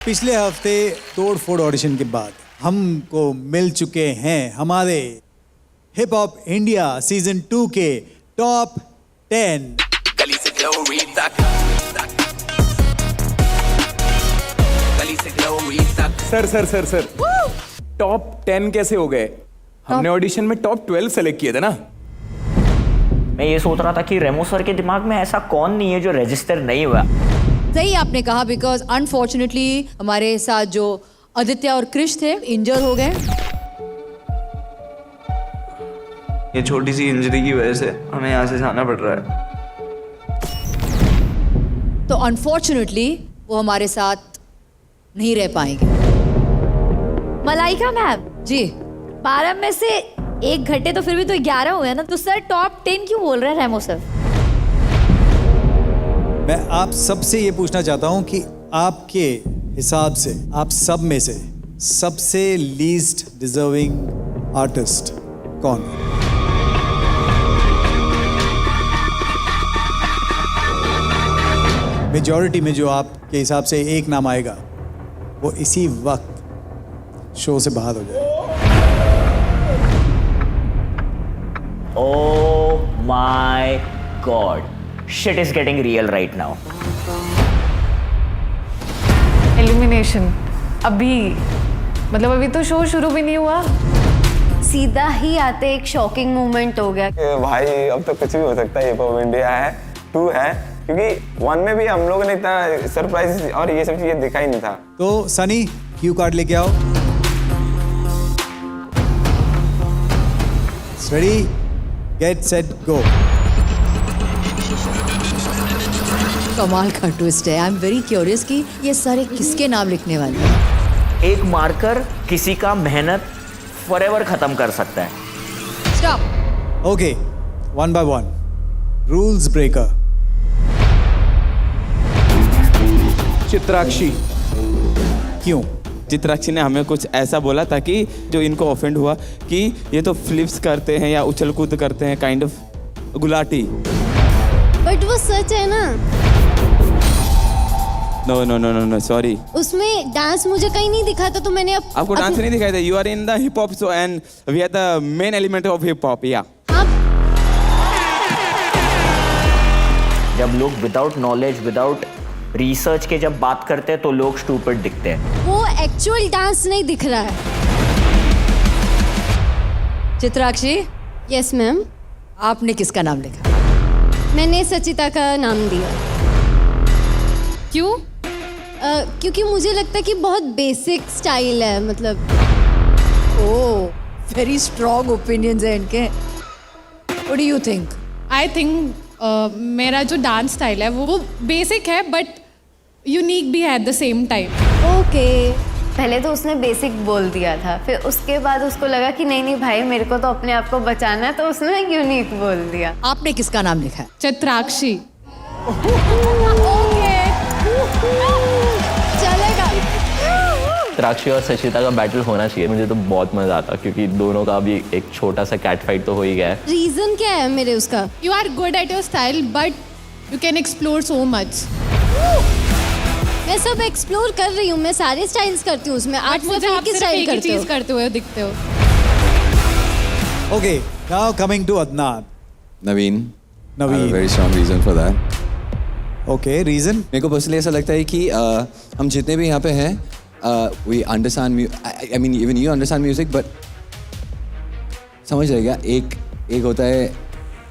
पिछले हफ्ते तोड़-फोड़ ऑडिशन के बाद हमको मिल चुके हैं हमारे हिप हॉप इंडिया सीजन 2 के टॉप 10। गली से ग्लोरी तक, गली से ग्लोरी तक। सर टॉप 10 कैसे हो गए? हमने ऑडिशन में टॉप 12 सेलेक्ट किए थे ना। मैं ये सोच रहा था कि रेमो सर के दिमाग में ऐसा कौन नहीं है जो रजिस्टर नहीं हुआ। सही आपने कहा, बिकॉज अनफॉर्चुनेटली हमारे साथ जो आदित्य और क्रिश थे इंजर हो गए। ये छोटी सी इंजरी की वजह से हमें यहाँ से जाना पड़ रहा है। तो अनफॉर्चुनेटली वो हमारे साथ नहीं रह पाएंगे। मलाइका मैम जी 12 में से 1 घंटे तो फिर भी तो 11 हुए ना, तो सर टॉप 10 क्यों बोल रहे हैं रेमो सर? मैं आप सबसे ये पूछना चाहता हूं कि आपके हिसाब से आप सब में से सबसे लीस्ट डिजर्विंग आर्टिस्ट कौन है? मेजॉरिटी में जो आपके हिसाब से एक नाम आएगा वो इसी वक्त शो से बाहर हो जाएगा। Oh my God, shit is getting real right now. Elimination अभी अभी तो शो शुरू भी नहीं हुआ। सीधा ही आते एक शॉकिंग मोमेंट हो गया। भाई अब तो कुछ भी हो सकता है। हिप हॉप इंडिया है 2 है, क्योंकि 1 में भी हम लोगों ने इतना सरप्राइज और ये सब चीजें दिखा ही नहीं था। तो सनी क्यू कार्ड लेके आओ। Ready get set go. कमाल का ट्विस्ट है। आई एम वेरी क्यूरियस कि ये सारे किसके नाम लिखने वाले हैं। एक मार्कर किसी का मेहनत फॉरएवर खत्म कर सकता है। Stop. Okay, 1 by 1 rules breaker. Chitrakshi. क्यों? चित्राक्षी ने हमें कुछ ऐसा बोला था कि जो इनको ऑफेंड हुआ कि ये तो फ्लिप्स करते हैं या उछल कूद करते हैं, काइंड ऑफ गुलाटी। बट वो सच है ना। No sorry. उसमें डांस मुझे कहीं नहीं दिखा था, तो मैंने आपको डांस नहीं दिखाई था। You are in the hip hop show and we are the main element of hip hop. या जब लोग विदाउट नॉलेज विदाउट रिसर्च के जब बात करते हैं तो लोग स्टूपिड दिखते हैं। वो एक्चुअल डांस नहीं दिख रहा है। चित्राक्षी यस मैम, आपने किसका नाम लिखा? मैंने सचिता का नाम दिया। क्यों? क्योंकि मुझे लगता है कि बहुत बेसिक स्टाइल है, मतलब। ओह वेरी स्ट्रॉन्ग ओपिनियंस है इनके। What do you think? I think मेरा जो डांस स्टाइल है वो बेसिक है बट यूनिक भी है at the same time. Okay, पहले तो उसने बेसिक बोल दिया था, फिर उसके बाद उसको लगा कि नहीं भाई मेरे को तो अपने आप को बचाना है, तो उसने यूनिक बोल दिया। आपने किसका नाम लिखा है? चित्राक्षी। चलेगा। चित्राक्षी और सचिता का बैटल होना चाहिए। मुझे तो बहुत मजा आता क्योंकि दोनों का भी एक छोटा सा कैट फाइट तो हो ही गया है। रीजन क्या है मेरे उसका? You are good at your style but you can explore so much. मैं सब एक्सप्लोर कर रही हूँ, मैं सारे स्टाइल्स करती हूँ उसमें। आज मुझे आपकी स्टाइल करते हो। करते हुए दिखते हो। Okay, now coming to Adnan. Naveen. Naveen. Very strong reason for that. Okay, reason? मेरे को पर्सनली ऐसा लगता है कि हम जितने भी यहाँ पे हैं we understand, I mean even you understand music, but समझ रहेगा एक होता है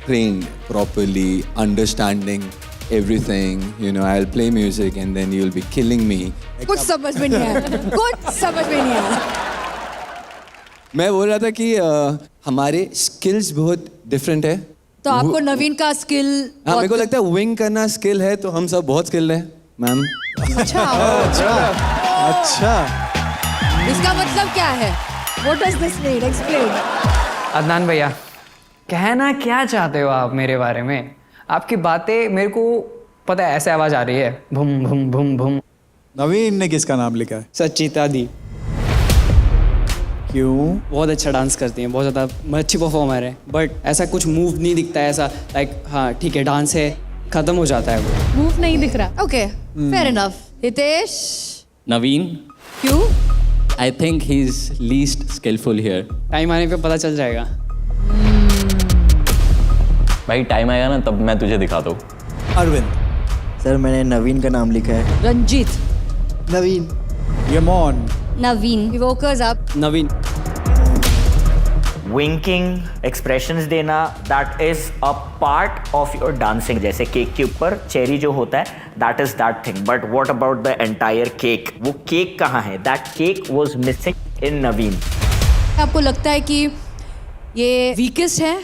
trained properly understanding everything, you know, I'll play music and then you'll be killing me. कुछ समझ में नहीं आया। कुछ समझ में नहीं आया। मैं बोल रहा था कि हमारे स्किल्स बहुत डिफरेंट है। तो आपको नवीन का स्किल? हाँ, मेरे को लगता है विंग करना स्किल है, तो हम सब बहुत स्किल्ड हैं मैम। अच्छा, इसका मतलब क्या है? What does this mean? Explain. Adnan भैया, कहना क्या चाहते हो आप मेरे बारे में? आपकी बातें मेरे को पता है, ऐसे आवाज आ रही है, भूम भूम भूम भूम। नवीन ने किसका नाम लिखा है? सचिता दी। क्यों? बहुत अच्छा डांस करती हैं, बहुत ज़्यादा अच्छी परफॉर्मर है, बट ऐसा कुछ मूव नहीं दिखता है। ऐसा लाइक हाँ ठीक है डांस है, खत्म हो जाता है वो। मूव नहीं दिख रहा। Okay, fair enough. Hitesh? Naveen, क्यों? I think he's least skillful here. Time आने पे पता चल जाएगा। भाई टाइम आएगा ना तब मैं तुझे दिखाता हूँ। अरविंद, सर मैंने नवीन का नाम लिखा है। रंजीत, नवीन। यमोन, नवीन। इवोकर्स आप नवीन। विंकिंग, एक्सप्रेशंस देना, that is a part of your dancing. जैसे केक के ऊपर चेरी जो होता है, that is that thing. But what about the entire cake? वो केक कहाँ है? That cake was missing in Naveen. आपको लगता है कि ये वीकेस्ट है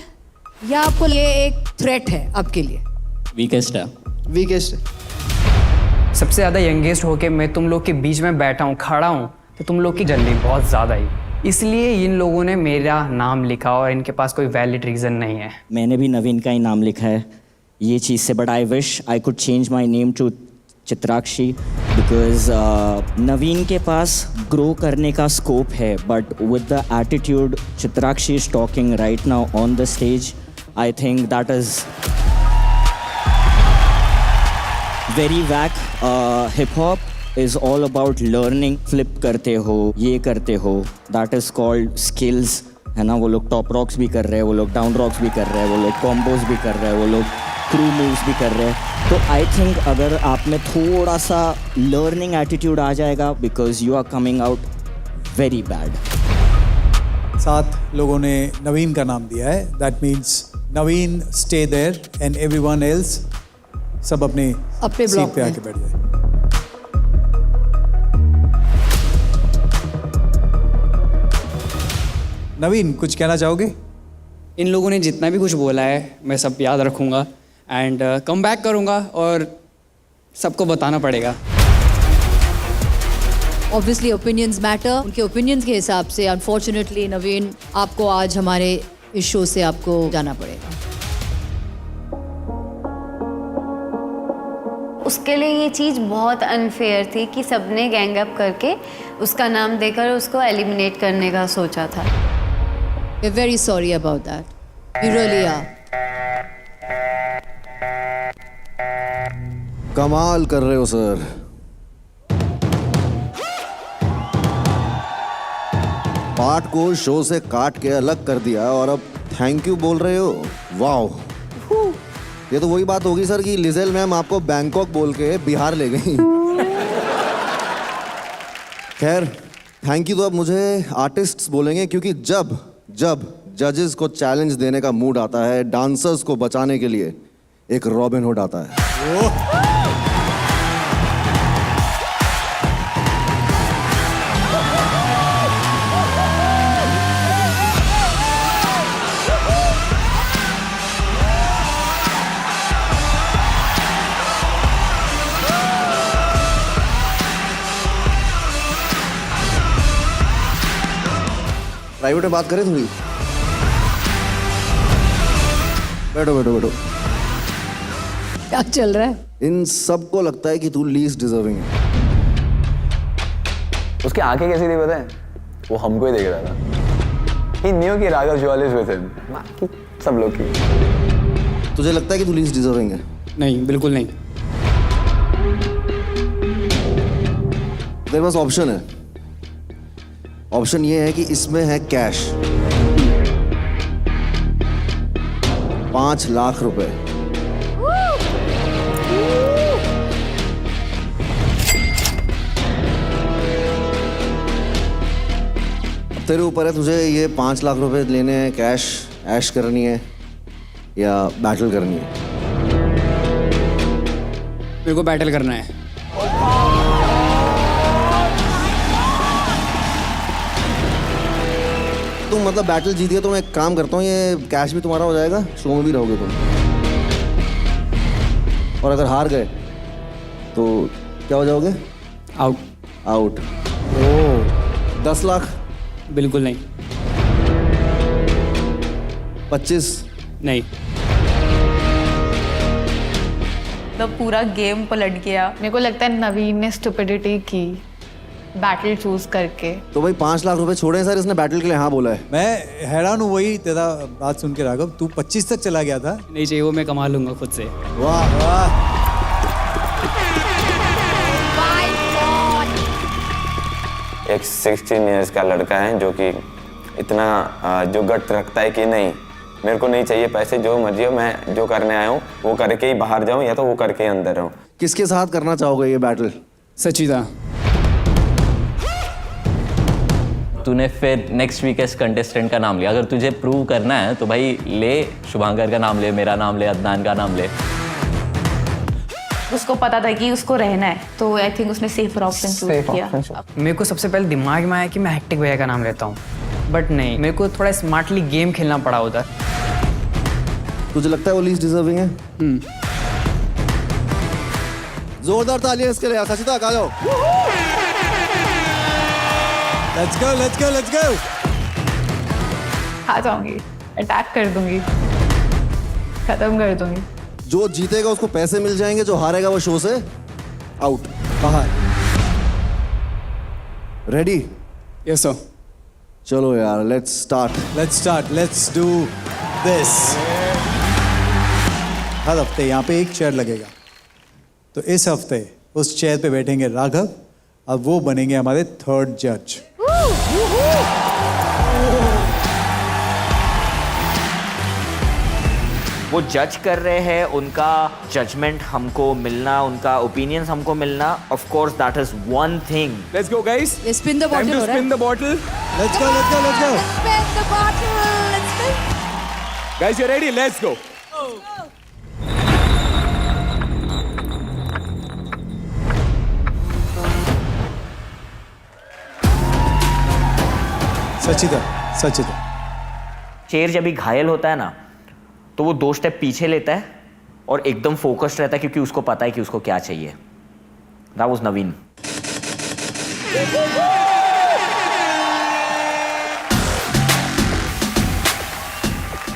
या आपको ये एक थ्रेट है आपके लिए? Weakest है। वीकेस्ट। सबसे ज़्यादा यंगेस्ट होके मैं तुम लोग के बीच में बैठा हूँ, खड़ा हूँ, तो तुम लोग की जल्दी बहुत ज़्यादा ही, इसलिए इन लोगों ने मेरा नाम लिखा और इनके पास कोई वैलिड रीज़न नहीं है। मैंने भी नवीन का ही नाम लिखा है ये चीज़ से, but I wish I could change my name to Chitrakshi, because Naveen के पास ग्रो करने का स्कोप है, but with the attitude Chitrakshi is talking right now on the stage, I think that is very whack. Hip hop is all about learning, flip करते हो, ये करते हो, that is called skills, है ना? वो लोग टॉप रॉक्स भी कर रहे हैं, वो लोग डाउन रॉक्स भी कर रहे हैं, वो लोग कॉम्बोज भी कर रहे हैं, वो लोग क्रू मूव्स भी कर रहे हैं। तो आई थिंक अगर आप में थोड़ा सा लर्निंग एटीट्यूड आ जाएगा, because you are coming out very bad. 7 लोगों ने नवीन का नाम दिया है, that means Naveen stay there and everyone else सब अपने अपने सीट ब्लॉक पे में। आके बैठ जाए। नवीन, कुछ कहना चाहोगे? इन लोगों ने जितना भी कुछ बोला है मैं सब याद रखूँगा एंड कम बैक करूँगा और सबको बताना पड़ेगा। ऑब्वियसली ओपिनियंस मैटर, उनके ओपिनियंस के हिसाब से अनफॉर्चुनेटली नवीन आपको आज हमारे इस शो से आपको जाना पड़ेगा। उसके लिए ये चीज़ बहुत अनफेयर थी कि सबने गैंग अप करके उसका नाम देकर उसको एलिमिनेट करने का सोचा था। We're very sorry about that. We really are. कमाल कर रहे हो सर। पार्ट को शो से काट के अलग कर दिया और अब थैंक यू बोल रहे हो। वाओ, ये तो वही बात होगी सर कि लिजेल मैम आपको बैंकॉक बोल के बिहार ले गई। खैर, थैंक यू तो अब मुझे आर्टिस्ट्स बोलेंगे, क्योंकि जब जजेस को चैलेंज देने का मूड आता है, डांसर्स को बचाने के लिए एक रॉबिन हुड आता है। प्राइवेट में बात करें थोड़ी? बैठो बैठो बैठो। क्या चल रहा है? इन सबको लगता है कि तू लीस्ट डिजर्विंग है। उसकी आंखें कैसी थी पता है? वो हमको ही देख रहा था। He knew कि Raghav Jual is with him। बाकी सब लोग की। तुझे लगता है कि तू लीस्ट डिजर्विंग है? नहीं, बिल्कुल नहीं। तेरे पास ऑप्शन है। ऑप्शन ये है कि इसमें है कैश 5 लाख रुपए, तेरे ऊपर है, तुझे ये 5 लाख रुपए लेने हैं कैश, ऐश करनी है या बैटल करनी है? मेरे को बैटल करना है। तुम मतलब बैटल जीत गए तो मैं एक काम करता हूँ, ये कैश भी तुम्हारा हो जाएगा, शो में भी रहोगे तुम। और अगर हार गए तो क्या हो जाओगे? आउट। ओह, 10 लाख? बिल्कुल नहीं। 25? नहीं। तो पूरा गेम पलट गया। मेरे को लगता है नवीन ने स्टुपिडिटी की बैटल चूज करके। तो भाई 5 लाख रुपए छोड़े सर, इसने बैटल के लिए हाँ बोला है। मैं हैरान हूँ वही तेरा बात सुन के राघव, तू 25 तक चला गया था। नहीं चाहिए, वो मैं कमा लूंगा खुद से। वाह वाह। एक 16 इयर्स का लड़का है जो कि इतना जो गट रखता है कि नहीं, मेरे को नहीं चाहिए पैसे, जो मर्जी हो, मैं जो करने आया हूँ वो करके ही बाहर जाऊँ या तो वो करके ही अंदर रहूँ। किसके साथ करना चाहोगे ये बैटल? सचिता। तूने फिर नेक्स्ट वीकेस्ट कंटेस्टेंट का नाम लिया, अगर तुझे प्रूव करना है तो भाई ले शुभांकर का नाम ले, मेरा नाम ले, अदनान का नाम ले। उसको पता था कि उसको रहना है, तो आई थिंक उसने सेफर ऑप्शन चूज किया। मेरे को सबसे पहले दिमाग में आया कि मैं हेक्टिक भैया का नाम लेता हूँ, बट नहीं, मेरे को थोड़ा स्मार्टली गेम खेलना पड़ा उधर। तुझे लगता है वो लीस्ट डिजर्विंग है? जोरदार तालियां इसके लिए। सचिता आ जाओ। Let's go let's go let's go. आ जाऊंगी, अटैक कर दूंगी, खत्म कर दूंगी। जो जीतेगा उसको पैसे मिल जाएंगे, जो हारेगा वो शो से आउट, बाहर। रेडी? Yes sir. चलो यार, let's start, let's do this. हर हफ्ते यहाँ पे एक चेयर लगेगा, तो इस हफ्ते उस चेयर पे बैठेंगे राघव, अब वो बनेंगे हमारे थर्ड जज। वो जज कर रहे हैं, उनका जजमेंट हमको मिलना, उनका ओपिनियंस हमको मिलना, of course that is one thing. Let's go guys, spin the bottle, spin the bottle. Let's go spin the bottle, let's spin. Guys you ready? Let's go. Sachita. शेर जब भी घायल होता है ना, तो वो 2 स्टेप पीछे लेता है और एकदम फोकस्ड रहता है, क्योंकि उसको पता है कि उसको क्या चाहिए। That was Naveen.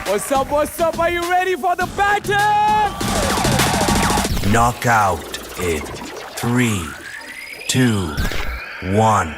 What's up? Are you ready for the battle? Knockout in 3, 2, 1.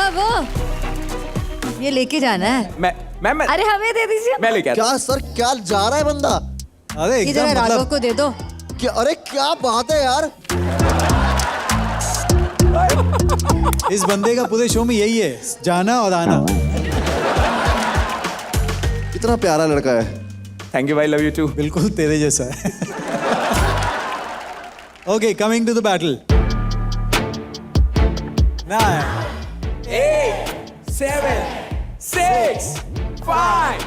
वो ये लेके जाना है। मैं अरे हमें दे दीजिए। मैं लेके आता क्या सर, क्या जा रहा है बंदा? अरे ये जरा एकदम राघव मतलब को दे दो। क्या, अरे क्या बात है यार। इस बंदे का पूरे शो में यही है, जाना और आना। इतना प्यारा लड़का है। थैंक यू भाई, लव यू टू। बिल्कुल तेरे जैसा है। Okay, coming to the battle. 9 8 7 6 5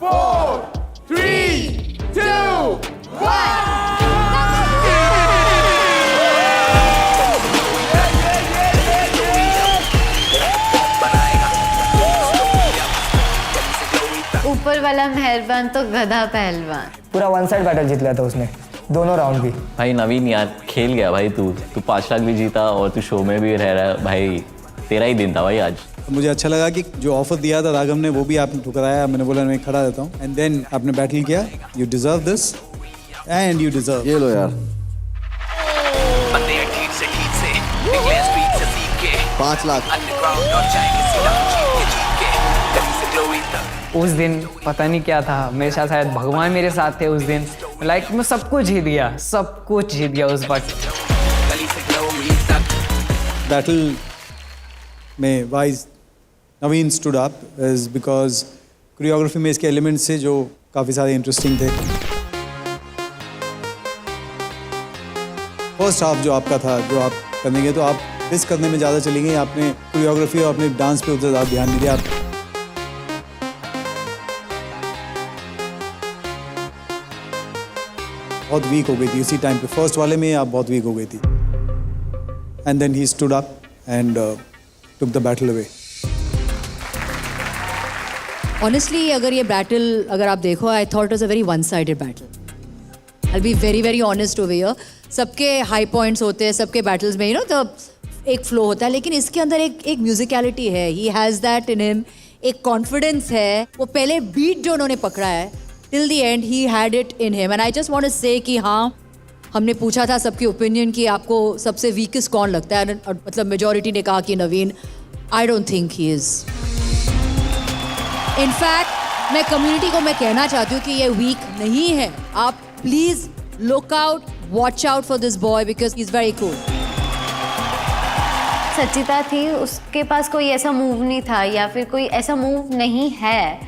4 3 2 ऊपर वाला मेहरबान तो गधा पहलवान। पूरा वन साइड बैटल जीत लिया था उसने, दोनों राउंड भी। भाई नवीन यार, खेल गया भाई तू 5 लाख भी जीता और तू शो में भी रह रहा है भाई, तेरा ही दिन था भाई आज। मुझे अच्छा लगा कि जो ऑफर दिया था राघव ने वो भी आपने ठुकराया। मैंने बोला मैं खड़ा रहता हूँ, एंड देन आपने बैटल किया। You deserve this and you deserve. ये लो यार, 5 लाख। उस दिन पता नहीं क्या था, मेरे साथ शायद भगवान मेरे साथ थे उस दिन। लाइक मैं सब कुछ जीत गया, सब कुछ जीत गया उस वक्त। बैटल में wise Naveen stood up is because choreography में इसके एलिमेंट्स से जो काफ़ी सारे इंटरेस्टिंग थे। फर्स्ट हाफ जो आपका था, जो आप करेंगे तो आप डिस करने में ज़्यादा चली गई। आपने कोरियोग्राफी और अपने डांस पे उतना ज़्यादा ध्यान नहीं दिया। आप बहुत वीक हो गई थी उसी टाइम पे। फर्स्ट वाले में आप बहुत वीक हो गई थी। And then he stood up and took the battle away. Honestly अगर ये बैटल अगर आप देखो, I thought it was a very one sided battle. I be very very honest over here. सबके हाई पॉइंट्स होते हैं, सबके बैटल्स में तो एक फ्लो होता है, लेकिन इसके अंदर एक म्यूजिकलिटी है। He has that in him, एक कॉन्फिडेंस है। वो पहले बीट जो उन्होंने पकड़ा है, till the end he had it in him. And I just want to say कि हाँ, हमने पूछा था सबकी ओपिनियन कि आपको सबसे वीकेस्ट कौन लगता है, और मतलब मेजॉरिटी ने कहा कि Naveen. I don't think he is. In fact मैं कम्युनिटी को मैं कहना चाहती हूँ कि ये वीक नहीं है। आप please look out, watch out for this boy because he is very cool. Sachita थी, उसके पास कोई ऐसा मूव नहीं था या फिर कोई ऐसा मूव नहीं है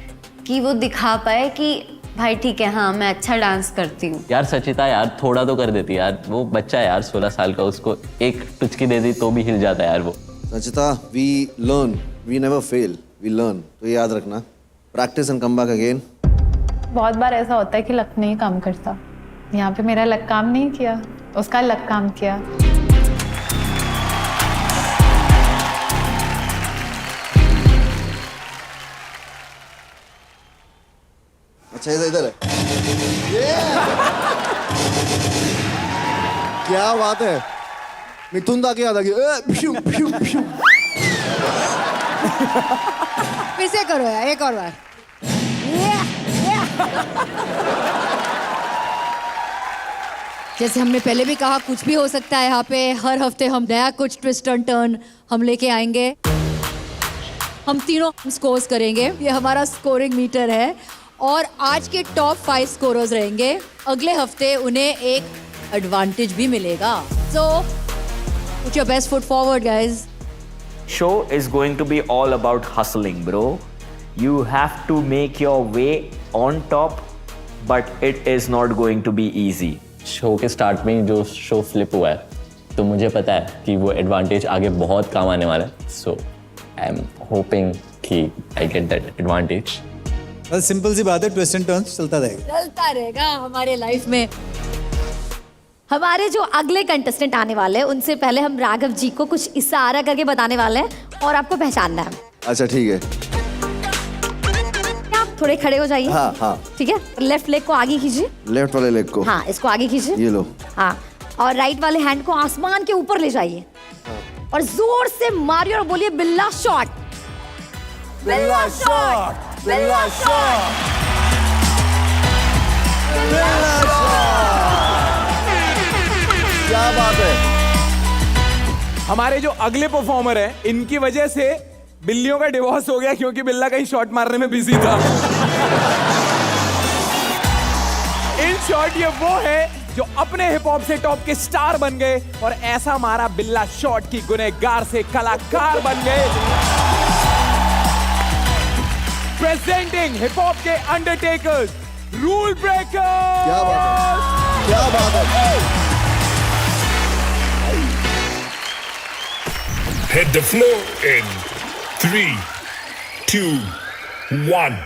कि वो दिखा पाए कि भाई ठीक है, हाँ मैं अच्छा डांस करती हूँ। यार सचिता यार थोड़ा तो कर देती यार, वो बच्चा है यार 16 साल का, उसको एक टुचकी दे दी तो भी हिल जाता है यार वो। Sachita, we learn, we never fail, we learn. तो ये याद रखना, practice and come back again. बहुत बार ऐसा होता है कि लक नहीं काम करता। यहाँ पे मेरा लक काम नहीं किया, उसका लक काम किया। अच्छा इधर है। क्या बात है, मिथुन दा क्या था कि फिर से करो यार, एक और बार। जैसे हमने पहले भी कहा, कुछ भी हो सकता है यहाँ पे। हर हफ्ते हम नया कुछ ट्विस्ट एंड टर्न हम लेके आएंगे। हम तीनों स्कोर्स करेंगे। ये हमारा स्कोरिंग मीटर है और आज के टॉप 5 स्कोरर्स रहेंगे। अगले हफ्ते उन्हें एक एडवांटेज भी मिलेगा। So put your best foot forward guys. Show is going to be all about hustling, bro. You have to make your way on top, but it is not going to be easy. Show के start में ही जो show flip हुआ है, तो मुझे पता है कि वो एडवांटेज आगे बहुत काम आने वाला है। सो आई एम होपिंग कि आई गेट दैट एडवांटेज। बस सिंपल सी बात है, ट्विस्ट एंड टर्न्स चलता रहेगा हमारे लाइफ में। हमारे जो अगले कंटेस्टेंट आने वाले हैं, उनसे पहले हम राघव जी को कुछ इशारा करके बताने वाले हैं और आपको पहचानना है। अच्छा ठीक है, आप थोड़े खड़े हो जाइए। हाँ हाँ ठीक है, लेफ्ट लेग को आगे कीजिए। लेफ्ट वाले लेग को, हाँ इसको आगे कीजिए। ये लो। हाँ, और राइट वाले हैंड को आसमान के ऊपर ले जाइए और जोर से मारिए और बोलिए बिल्ला शॉट, बिल्ला शॉट, बिल्ला शॉट, बिल्ला शॉट। क्या बात है। हमारे जो अगले परफॉर्मर हैं, इनकी वजह से बिल्लियों का डिवोर्स हो गया क्योंकि बिल्ला कहीं शॉट मारने में बिजी था। इन शॉर्ट ये वो है जो अपने हिप हॉप से टॉप के स्टार बन गए और ऐसा मारा बिल्ला शॉट की गुनहगार से कलाकार बन गए। प्रेजेंटिंग हिप हॉप के अंडरटेकर्स, रूल ब्रेकर्स। क्या बात है, क्या बात है। Hit the floor in 3, 2, 1.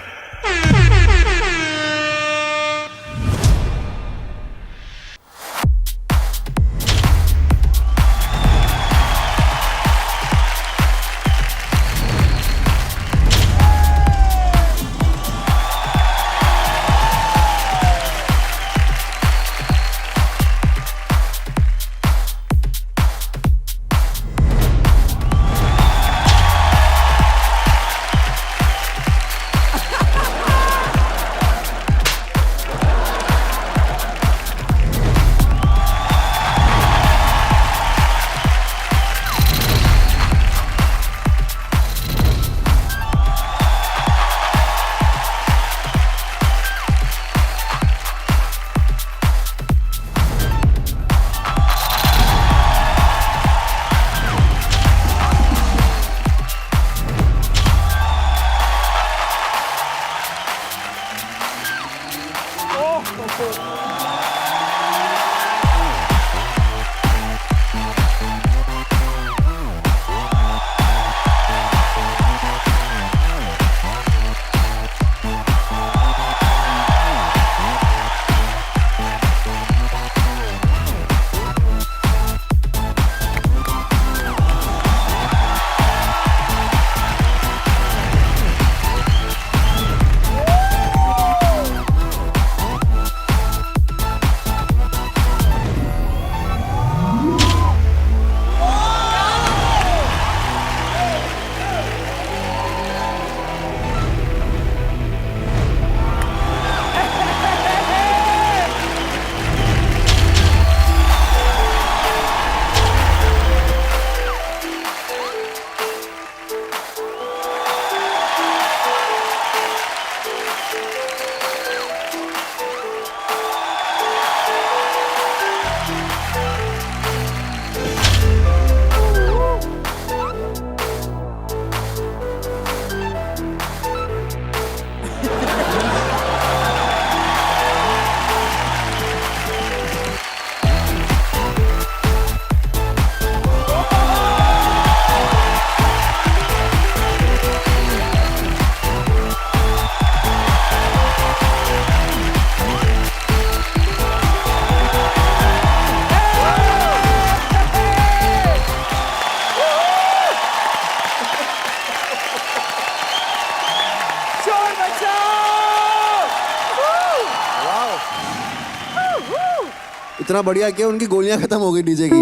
इतना बढ़िया किया, उनकी गोलियां खत्म हो गई डीजे की।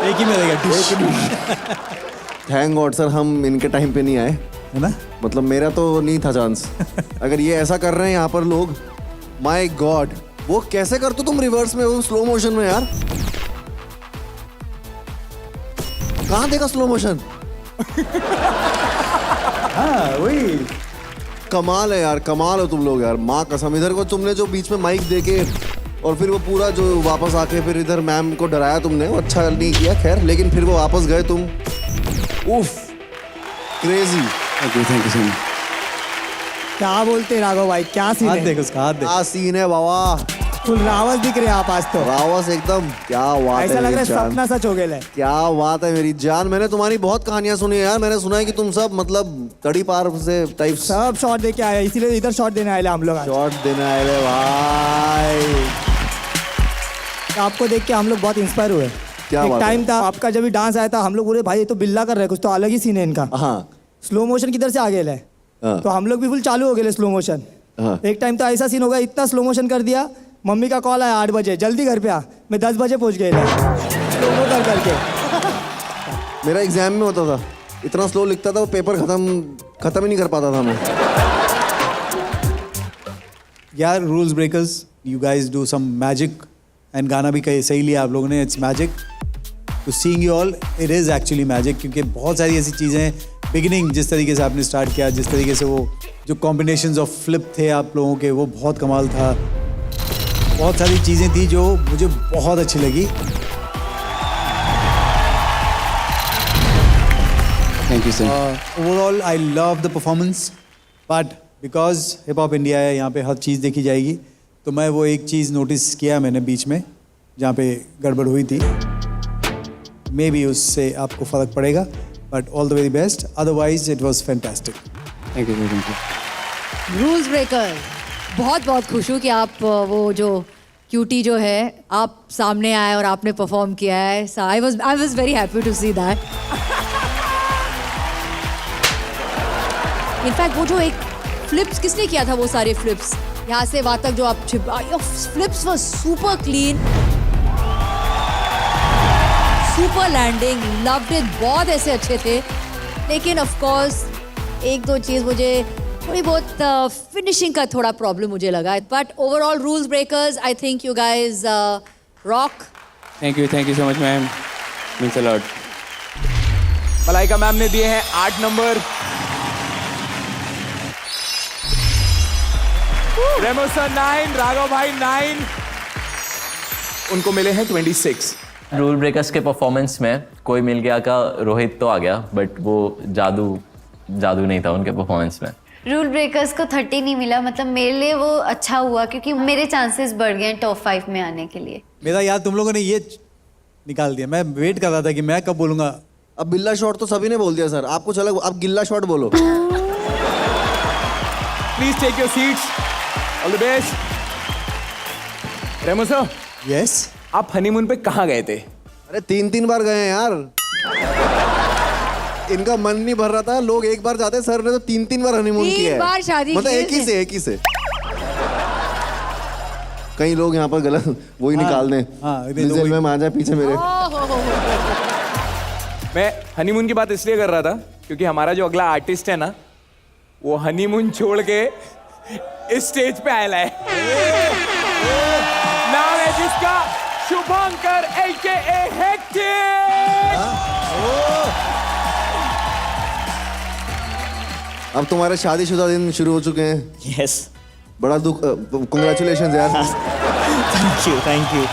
एक ही में रहेगा। थैंक गॉड सर हम इनके टाइम पे नहीं आए, है ना? मतलब मेरा तो नहीं था चांस। अगर ये ऐसा कर रहे हैं यहाँ पर लोग, माय गॉड, वो कैसे करते तुम रिवर्स में, वो स्लो मोशन में यार? कहाँ देखा स्लो मोशन? हाँ वही कमाल है यार, कमाल हो तुम लोग यार, माँ कसम। इधर को तुमने जो बीच में माइक देके और फिर वो पूरा जो वापस आके फिर इधर मैम को डराया तुमने, वो अच्छा नहीं किया खैर, लेकिन फिर वो वापस गए तुम। उफ, crazy. Okay, thank you so much. क्या बोलते राघव भाई, क्या सीन है? देख उसका हाथ देख। क्या सीन है बाबा, फुल रावस दिख रहे आप आज तो। रावस एकदम, क्या बात है। ऐसा लग रहा है मेरी जान। सपना सच हो गया है। क्या बात है मेरी जान, मैंने तुम्हारी बहुत कहानियां सुनी है यार। मैंने सुना है कि तुम सब मतलब तड़ी पार से टाइप सब शॉट दे के आए, इसीलिए इधर शॉट देने आए हम लोग। शॉट देने आए रे भाई। आपको देख के हम लोग बहुत इंस्पायर हुए। क्या एक बात टाइम था आपका जब भी डांस आया था, हम लोग बोले भाई ये तो बिल्ला कर रहे हैं, कुछ तो अलग ही सीन है इनका। हाँ, स्लो मोशन किधर से आ गया है, हाँ। तो हम लोग भी फुल चालू हो गए स्लो मोशन। हाँ। एक टाइम तो ऐसा सीन होगा, इतना स्लो मोशन कर दिया, मम्मी का कॉल आया 8 बजे, जल्दी घर पे आ। मैं 10 बजे पहुंच गए स्लो कर करके। मेरा एग्जाम में होता था, इतना स्लो लिखता था वो पेपर खत्म ही नहीं कर पाता था मैं। यार rules breakers, you guys do some magic, and गाना भी कहीं सही लिया आप लोगों ने, it's magic to seeing you all. It is actually magic, क्योंकि बहुत सारी ऐसी चीज़ें हैं बिगिनिंग जिस तरीके से आपने स्टार्ट किया, जिस तरीके से वो जो कॉम्बिनेशंस ऑफ फ्लिप थे आप लोगों के, वो बहुत कमाल था। बहुत सारी चीज़ें थी जो मुझे बहुत अच्छी लगी। Thank you sir. Overall I love the performance, but because hip hop India है, यहाँ पे हर चीज़ देखी जाएगी, तो मैं वो एक चीज़ नोटिस किया मैंने बीच में जहाँ पे गड़बड़ हुई थी। मे बी उससे आपको फ़र्क पड़ेगा, but all the very best, otherwise it was fantastic. Thank you, thank you. Rules breaker, बहुत बहुत खुश हूँ कि आप वो जो क्यूटी जो है आप सामने आए और आपने परफॉर्म किया है। I was very happy to see that. In fact वो जो एक फ्लिप्स किसने किया था, वो सारे फ्लिप्स यहाँ से वहाँ तक जो आप flips were super clean, super landing, loved it, बहुत ऐसे अच्छे थे। लेकिन ऑफ कोर्स एक दो चीज़ मुझे थोड़ी बहुत फिनिशिंग का थोड़ा प्रॉब्लम मुझे लगा, but overall rules breakers, I think you guys rock. Thank you so much ma'am, means a lot. Malaika ma'am ने दिए हैं 8 नंबर, रेमो सर 9, राघव भाई 9, उनको मिले हैं 26। रूल ब्रेकर्स के परफॉर्मेंस में कोई मिल गया का रोहित तो आ गया, बट वो जादू नहीं था उनके परफॉर्मेंस में। रूल ब्रेकर्स को 30 नहीं मिला, मतलब मेरे लिए वो अच्छा हुआ क्योंकि मेरे चांसेस बढ़ गए टॉप 5 में आने के लिए। मेरा याद तुम लोगों ने ये निकाल दिया, मैं वेट कर रहा था कि मैं कब बोलूँगा। अब बिल्ला शॉट तो सभी ने बोल दिया सर, आपको चला, अब गिल्ला शॉट बोलो। Please take your seats, all the best. Remo sir, yes, आप हनीमून पे कहाँ गए थे? अरे 3 बार गए हैं यार। इनका मन नहीं भर रहा था, लोग एक बार जाते, सर ने तो 3 बार हनीमून किया है। 3 बार शादी मतलब एक ही से कई लोग यहाँ पर गलत वही निकाल दें। डिज़ल में आ जाए पीछे मेरे। मैं हनीमून की बात इसलिए कर रहा था क्योंकि हमारा जो अगला आर्टिस्ट है ना, वो हनीमून छोड़ के इस स्टेज पे आया है। नाम है जिसका शुभंकर AKA हेक्टिक। अब तुम्हारे शादीशुदा दिन शुरू हो चुके हैं। यस। बड़ा दुख, कांग्रेचुलेशंस यार। Thank you.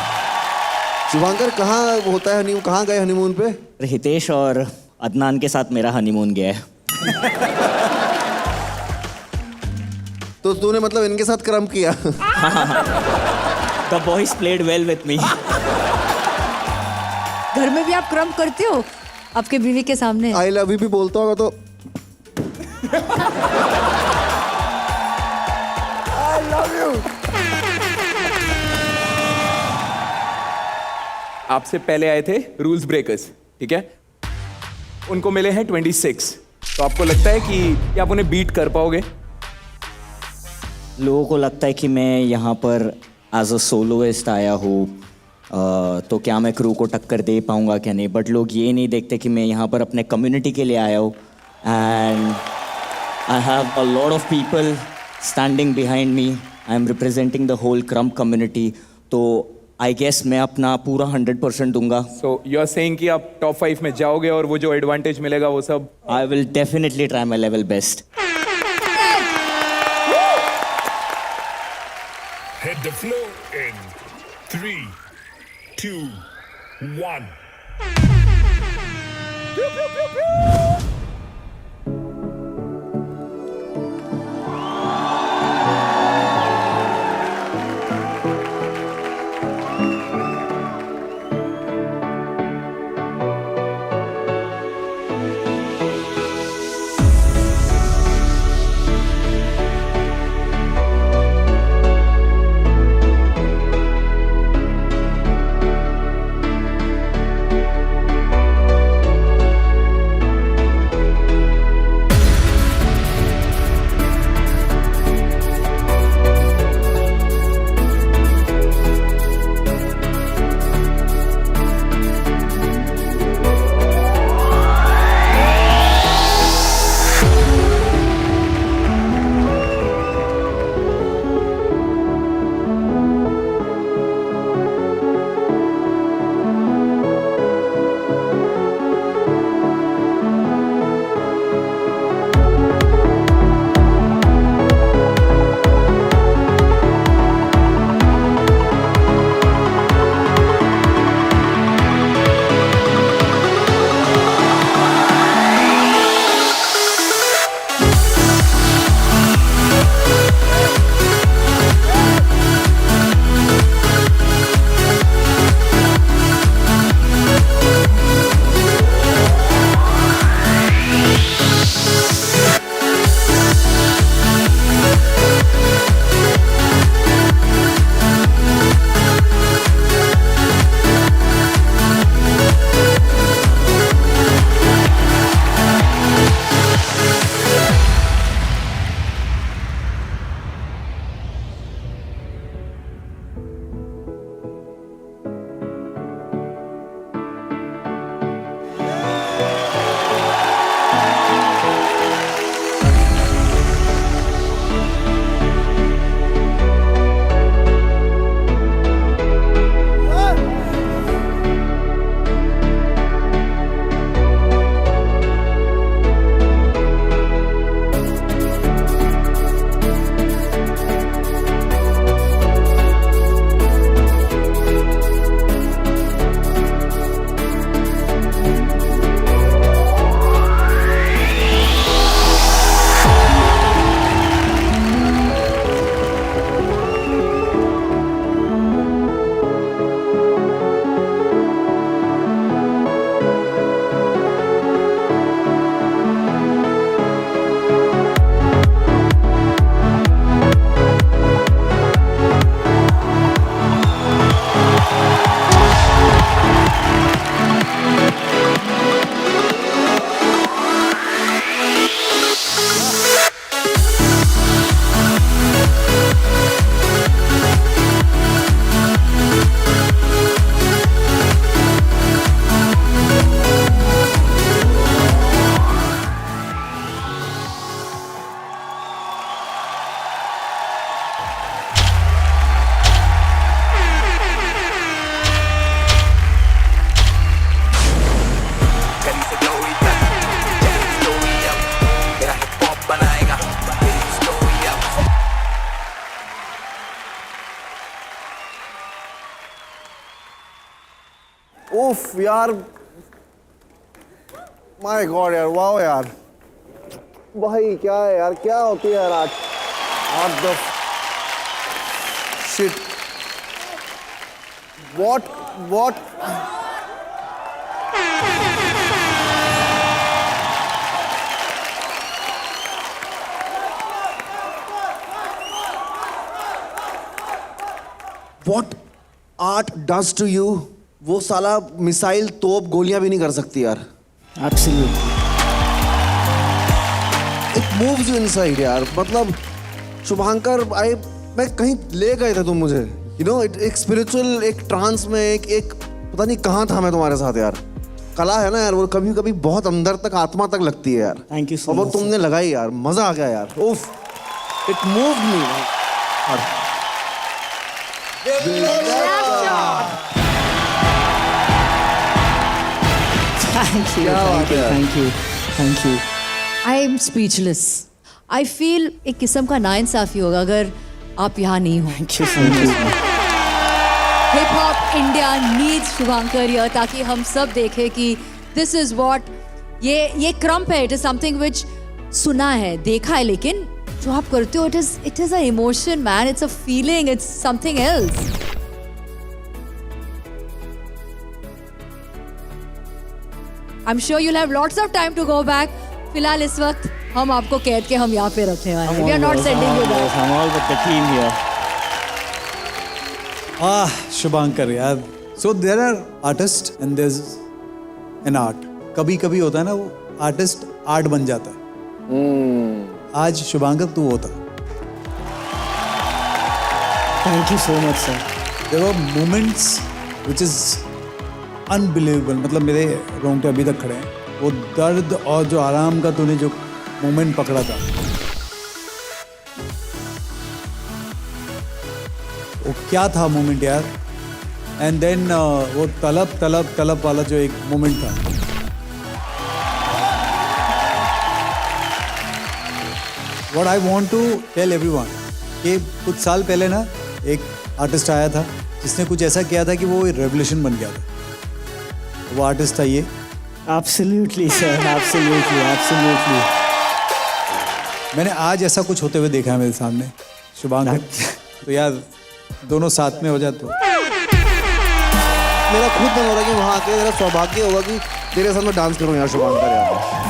शुभंकर, कहाँ होता है हनीमून, कहाँ गए हनीमून पे? हितेश और अदनान के साथ मेरा हनीमून गया है। तो तूने मतलब इनके साथ क्रम किया? The boys played well with me. घर में भी आप क्रम करते हो आपके बीवी के सामने? आई लव यू भी बोलता होगा तो। I love you. आपसे पहले आए थे रूल्स ब्रेकर्स, ठीक है? उनको मिले हैं 26। तो आपको लगता है कि आप उन्हें बीट कर पाओगे? लोगों को लगता है कि मैं यहाँ पर एज अ सोलोइस्ट आया हूँ, तो क्या मैं क्रू को टक्कर दे पाऊँगा क्या नहीं, बट लोग ये नहीं देखते कि मैं यहाँ पर अपने कम्युनिटी के लिए आया हूँ। And I have a lot of people standing behind me, I am representing the whole krump community, तो आई गेस मैं अपना पूरा 100% दूंगा। सो यू आर सेइंग कि आप टॉप 5 में जाओगे और वो जो एडवांटेज मिलेगा वो सब? I will definitely try my level best. Hit the floor in 3, 2, 1. यार, माय गॉड यार, वाओ यार, भाई क्या है यार, क्या होती है यार आज the shit, what What art does to you, वो साला मिसाइल तोप गोलियां भी नहीं कर सकती यार. Absolutely. It moves you inside यार. मतलब शुभांकर, मैं कहीं ले गए थे तुम मुझे. You know, एक स्पिरिचुअल, एक ट्रांस में, एक पता नहीं कहाँ था मैं तुम्हारे साथ यार. कला है ना यार, वो कभी कभी बहुत अंदर तक, आत्मा तक लगती है यार. Thank you so और वो much, तुमने लगाई यार, मजा आ गया यार. उफ, it moved me. Thank you. I am speechless. I feel एक किस्म का नाइंसाफी होगा अगर आप यहाँ नहीं हो. Hip hop India needs Shubhankar here, ताकि हम सब देखें कि दिस इज व्हाट, ये क्रम्प है. इट इज समथिंग विच सुना है, देखा है, लेकिन जो आप करते हो it is a emotion man. It's a feeling, it's something else. I'm sure you'll have lots of time to go back. फिलहाल इस वक्त हम आपको कैद के हम यहाँ पे रखने वाले हैं. We are not sending you back. I'm all with the team here. Shubhankar यार. So there are artists and there's an art. कभी कभी होता है ना, वो आर्टिस्ट आर्ट बन जाता है. आज शुभांकर तू होता. Thank you so much, sir. There were moments which is unbelievable. मतलब मेरे रोंगटे अभी तक खड़े हैं. वो दर्द और जो आराम का तूने जो मोमेंट पकड़ा था, वो क्या था मोमेंट यार. एंड देन वो तलब वाला जो एक मोमेंट था. What I want to tell everyone कि कुछ साल पहले ना एक आर्टिस्ट आया था जिसने कुछ ऐसा किया था कि वो रेवोल्यूशन बन गया था. वो आर्टिस्ट था ये. Absolutely, sir. Absolutely. मैंने आज ऐसा कुछ होते हुए देखा है मेरे सामने, शुभांकर. तो यार दोनों साथ में हो जाए तो मेरा खुद मन हो रहा है कि वहाँ आके मेरा सौभाग्य होगा कि तेरे साथ में डांस करूँ यार शुभांकर यार.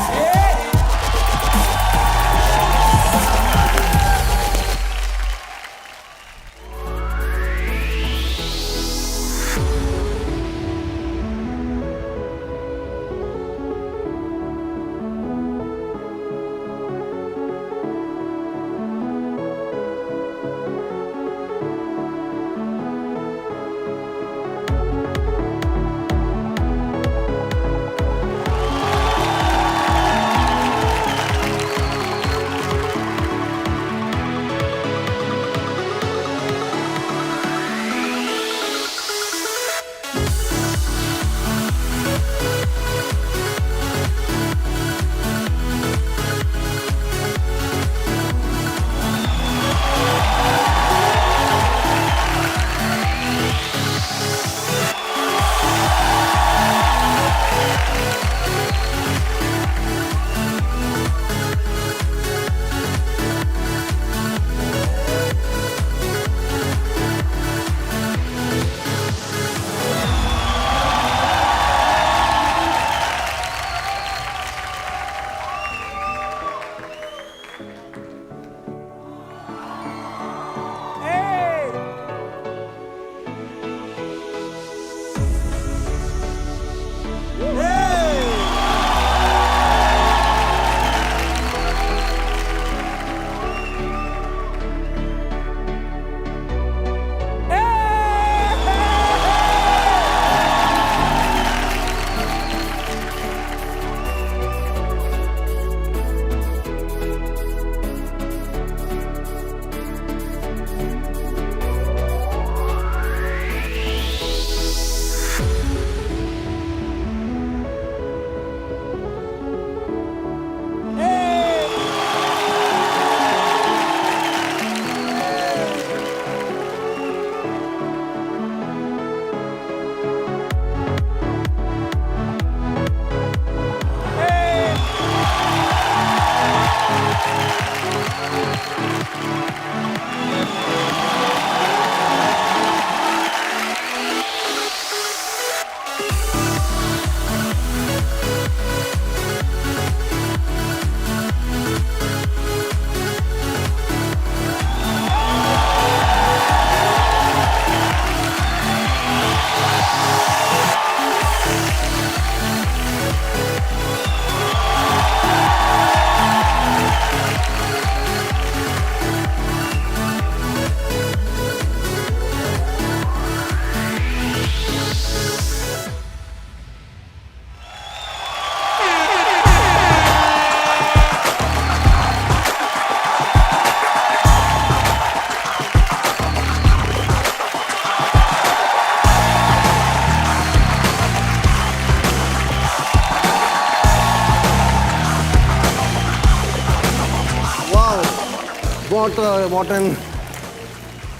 बहुत इम्पोर्टेंट।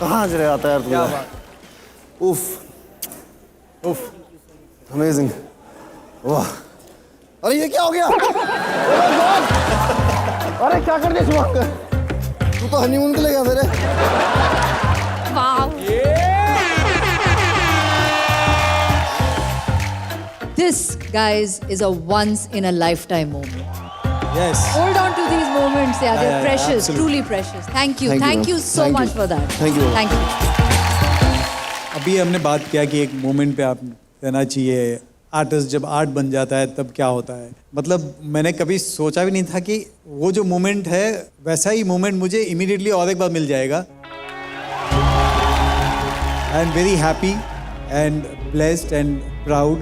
कहाँ चले जाता है यार तू? उफ उफ अमेजिंग। वाह, अरे ये क्या हो गया? अरे क्या कर दिया शुभांकर? तू तो हनीमून के लिए गया तेरे। This, guys, is a once in a lifetime moment. Yes. Hold on to these moments. Yeah, they're yeah, precious, absolutely. truly precious. Thank you. Thank you, Thank you ma'am. so Thank much you. for that. Thank you. Thank you. अभी हमने बात किया कि एक moment पे आप कहना चाहिए आर्टिस्ट जब आर्ट बन जाता है तब क्या होता है। मतलब मैंने कभी सोचा भी नहीं था कि वो जो मोमेंट है वैसा ही मोमेंट मुझे इमीडिएटली और एक बार मिल जाएगा। I am very happy and blessed and proud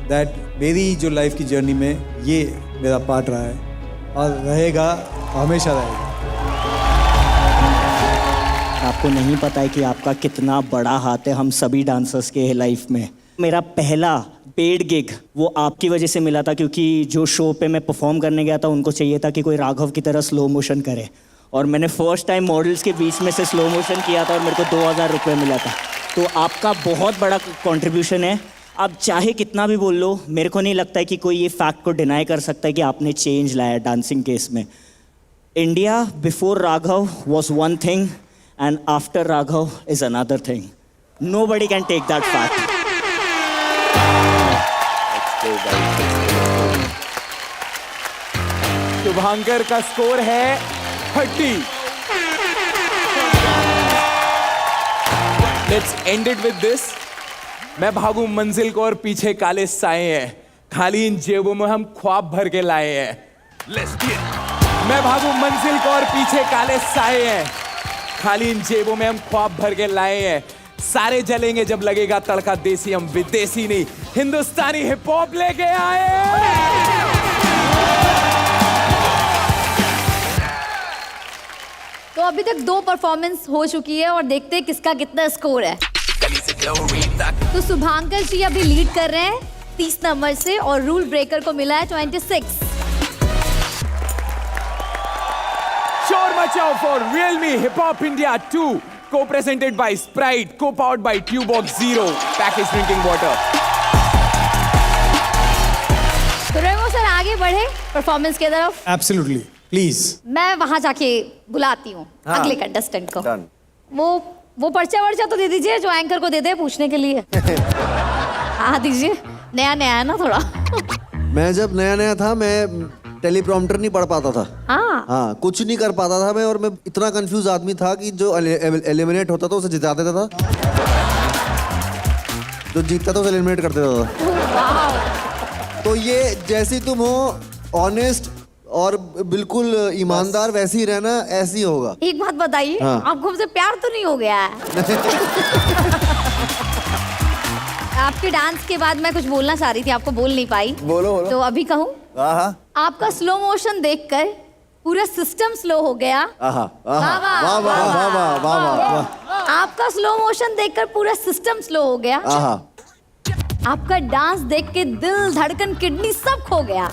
that मेरी जो लाइफ की जर्नी में ये मेरा पार्ट रहा है और रहेगा, हमेशा रहेगा। आपको नहीं पता है कि आपका कितना बड़ा हाथ है हम सभी डांसर्स के लाइफ में। मेरा पहला पेड गिग वो आपकी वजह से मिला था, क्योंकि जो शो पे मैं परफॉर्म करने गया था उनको चाहिए था कि कोई राघव की तरह स्लो मोशन करे, और मैंने फर्स्ट टाइम मॉडल्स के बीच में से स्लो मोशन किया था और मेरे को 2000 रुपये मिला था। तो आपका बहुत बड़ा कंट्रीब्यूशन है। आप चाहे कितना भी बोल लो, मेरे को नहीं लगता है कि कोई ये फैक्ट को डिनाई कर सकता है कि आपने चेंज लाया डांसिंग केस में। India before Raghav was one thing and after Raghav is another thing. Nobody can take that fact. Shubhankar का स्कोर है 30। Let's end it with this. मैं भागू मंजिल को और पीछे काले साए हैं, खाली इन जेबों में हम ख्वाब भर के लाए हैं। Let's do it. मैं भागू मंजिल को और पीछे काले साए हैं, खाली इन जेबों में हम ख्वाब भर के लाए हैं। सारे जलेंगे जब लगेगा तड़का देसी, हम विदेशी नहीं हिंदुस्तानी हिप हॉप लेके आए। तो अभी तक 2 परफॉर्मेंस हो चुकी है और देखते हैं किसका कितना स्कोर है। तो शुभांकर जी अभी लीड कर रहे हैं 30 नंबर से और रूल ब्रेकर को मिला है 26। शोर मचाओ for Realme Hip Hop India 2, co-presented by Sprite, co-powered by Tubox Zero packaged drinking water. तो रेमो सर आगे बढ़े परफॉर्मेंस की तरफ। Absolutely, please. मैं वहां जाके बुलाती हूँ अगले कंटेस्टेंट को। वो पर्चा तो दे दीजिए जो एंकर को दे दे पूछने के लिए। हाँ दीजिए, नया नया है ना थोड़ा। मैं जब नया था मैं टेलीप्रॉम्प्टर नहीं पढ़ पाता था। हाँ, कुछ नहीं कर पाता था मैं, और मैं इतना कंफ्यूज आदमी था कि जो एलिमिनेट होता था उसे जिता देता था, जो जीतता था उसे एलिमिनेट कर देता था। तो ये जैसे तुम हो ऑनेस्ट और बिल्कुल ईमानदार, वैसे ही रहना, ऐसे ही होगा। एक बात बताइए, आपको हमसे प्यार तो नहीं हो गया है? आपके डांस के बाद मैं कुछ बोलना चाह रही थी, आपको बोल नहीं पाई। बोलो। तो अभी कहूँ? आपका स्लो मोशन देखकर पूरा सिस्टम स्लो हो गया। आपका स्लो मोशन देखकर पूरा सिस्टम स्लो हो गया। आपका डांस देख के दिल, धड़कन, किडनी सब खो गया।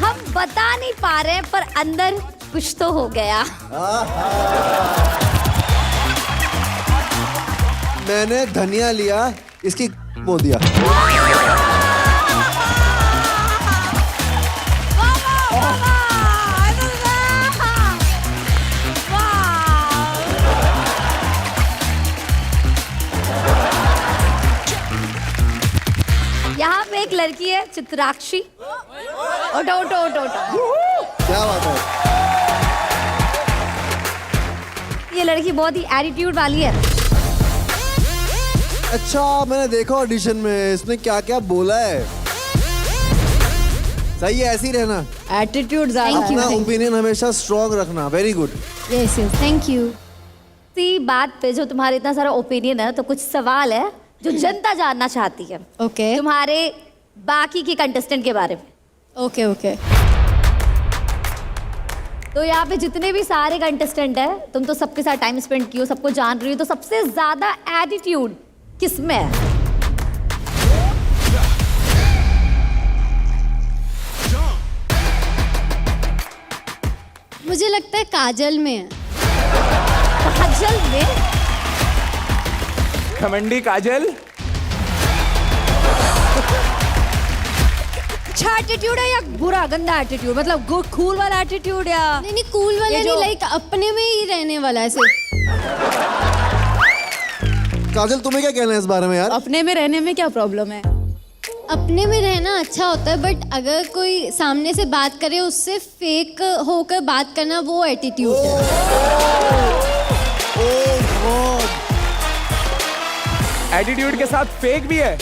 हम बता नहीं पा रहे पर अंदर कुछ तो हो गया। मैंने धनिया लिया, इसकी बो दिया। यहाँ पे एक लड़की है चित्राक्षी। उठो। क्या बात है? ये लड़की बहुत ही एटीट्यूड वाली है। अच्छा, मैंने देखा ऑडिशन में इसने क्या क्या बोला है। सही है, ऐसे ही रहना। एटीट्यूड ज्यादा। अपना ओपिनियन हमेशा स्ट्रॉन्ग रखना। Very good. Yes, thank you. इसी बात पे जो तुम्हारे इतना सारा ओपिनियन है, तो कुछ सवाल है जो जनता जानना चाहती है। ओके। तुम्हारे बाकी के कंटेस्टेंट के बारे में। ओके। तो यहाँ पे जितने भी सारे कंटेस्टेंट है, तुम तो सबके साथ टाइम स्पेंड किए हो, सबको जान रही हो, तो सबसे ज्यादा एटीट्यूड किसमें है? मुझे लगता है काजल में है। काजल में? घमंडी काजल। अच्छा एटीट्यूड है या बुरा गंदा एटीट्यूड, मतलब गुड कूल वाला एटीट्यूड या नहीं कूल वाला ये नहीं, जो- लाइक अपने में ही रहने वाला है सिर्फ। काजल तुम्हें क्या कहना है इस बारे में यार? अपने में रहने में क्या प्रॉब्लम है? अपने में रहना अच्छा होता है, बट अगर कोई सामने से बात करे उससे फेक होकर बात करना, वो एटीट्यूड है। एटीट्यूड के साथ फेक भी है।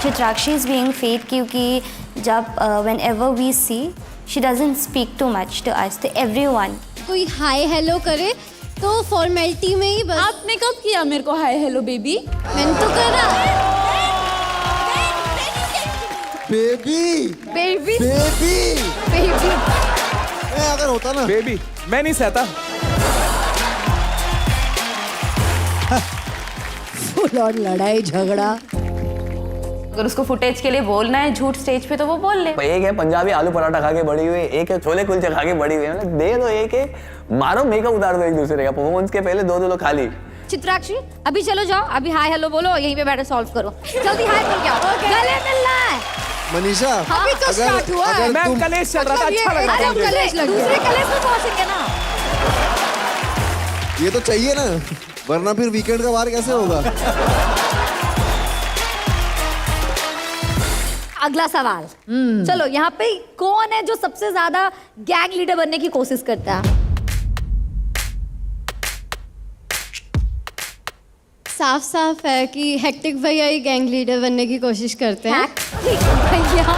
चित्राक्षी इज बीइंग फेक क्योंकि जब whenever we see she doesn't speak too much to us, to everyone. कोई हाय हेलो करे तो फॉर्मेलिटी में ही बस। आपने कब किया मेरे को हाय हेलो बेबी? मैंने तो करा। बेबी बेबी बेबी बेबी अगर होता ना बेबी, मैं नहीं सहता। फुल ऑन लड़ाई झगड़ा। अगर उसको फुटेज के लिए बोलना है झूठ स्टेज पे तो वो बोल ले। एक है पंजाबी आलू पराठा खा के बड़ी हुई, एक है छोले कुलचे खा के बड़ी हुई, मतलब दे दो एक मारो मेकअप उतार दो एक दूसरे का। परफॉर्मेंस के पहले दो लोग खाली। चित्राक्षी अभी चलो जाओ, अभी हाय हेलो बोलो, यहीं पे बैठे सॉल्व करो, जल्दी हाय बोल के आओ, गले मिलना है। मनीषा अभी तो स्टार्ट हुआ है। मैं कलेश चल रहा था, अच्छा लग रहा अरे था हम मुझे। कलेश दूसरे कलेश में पहुंचेंगे ना। ये तो चाहिए ना, वरना फिर वीकेंड का वार कैसे होगा? अगला सवाल। चलो यहाँ पे कौन है जो सबसे ज्यादा गैंग लीडर बनने की कोशिश करता है? साफ साफ है कि हेक्टिक भैया ही गैंग लीडर बनने की कोशिश करते हैं। भैया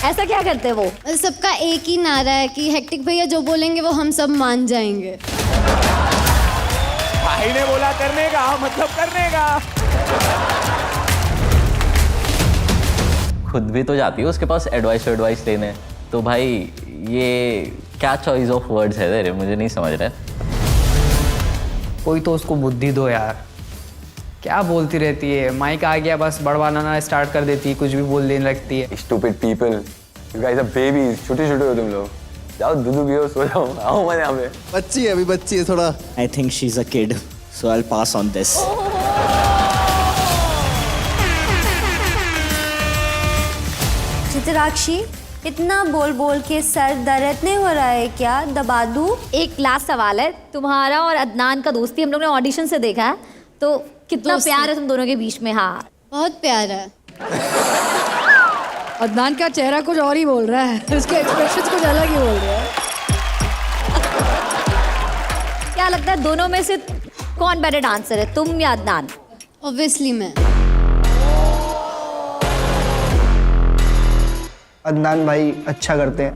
ऐसा क्या करते हैं वो? सबका एक ही नारा है कि हेक्टिक भैया जो बोलेंगे वो हम सब मान जाएंगे। भाई ने बोला करने का मतलब करने का। खुद भी तो जाती है उसके पास एडवाइस लेने, तो भाई ये क्या चॉइस ऑफ वर्ड्स है तेरे, मुझे नहीं समझ रहा है। कोई तो उसको बुद्धि दो यार, क्या बोलती रहती है, माइक आ गया बस बड़वाना स्टार्ट कर देती है, कुछ भी बोल देने लगती है। Stupid people, you guys are babies, छोटे हो तुम लोग। जाओ दूध पियो, सो जाओ, आओ मैं यहाँ पे। बच्ची है, अभी बच्ची है थोड़ा। I think she's a kid, so I'll pass on this. Chitrakshi इतना बोल बोल के सर दर्द नहीं हो रहा है क्या? दबा दूं? एक लास्ट सवाल है, तुम्हारा और अदनान का दोस्ती हम लोग ने ऑडिशन से देखा है, तो कितना दोस्ती। प्यार है तुम दोनों के बीच में? हाँ बहुत प्यार है। अदनान का चेहरा कुछ और ही बोल रहा है, उसके एक्सप्रेशंस कुछ अलग ही बोल रहे हैं। क्या लगता है दोनों में से कौन बेटर डांसर है, तुम या अदनान? ऑब्वियसली मैं। अदनान भाई अच्छा करते हैं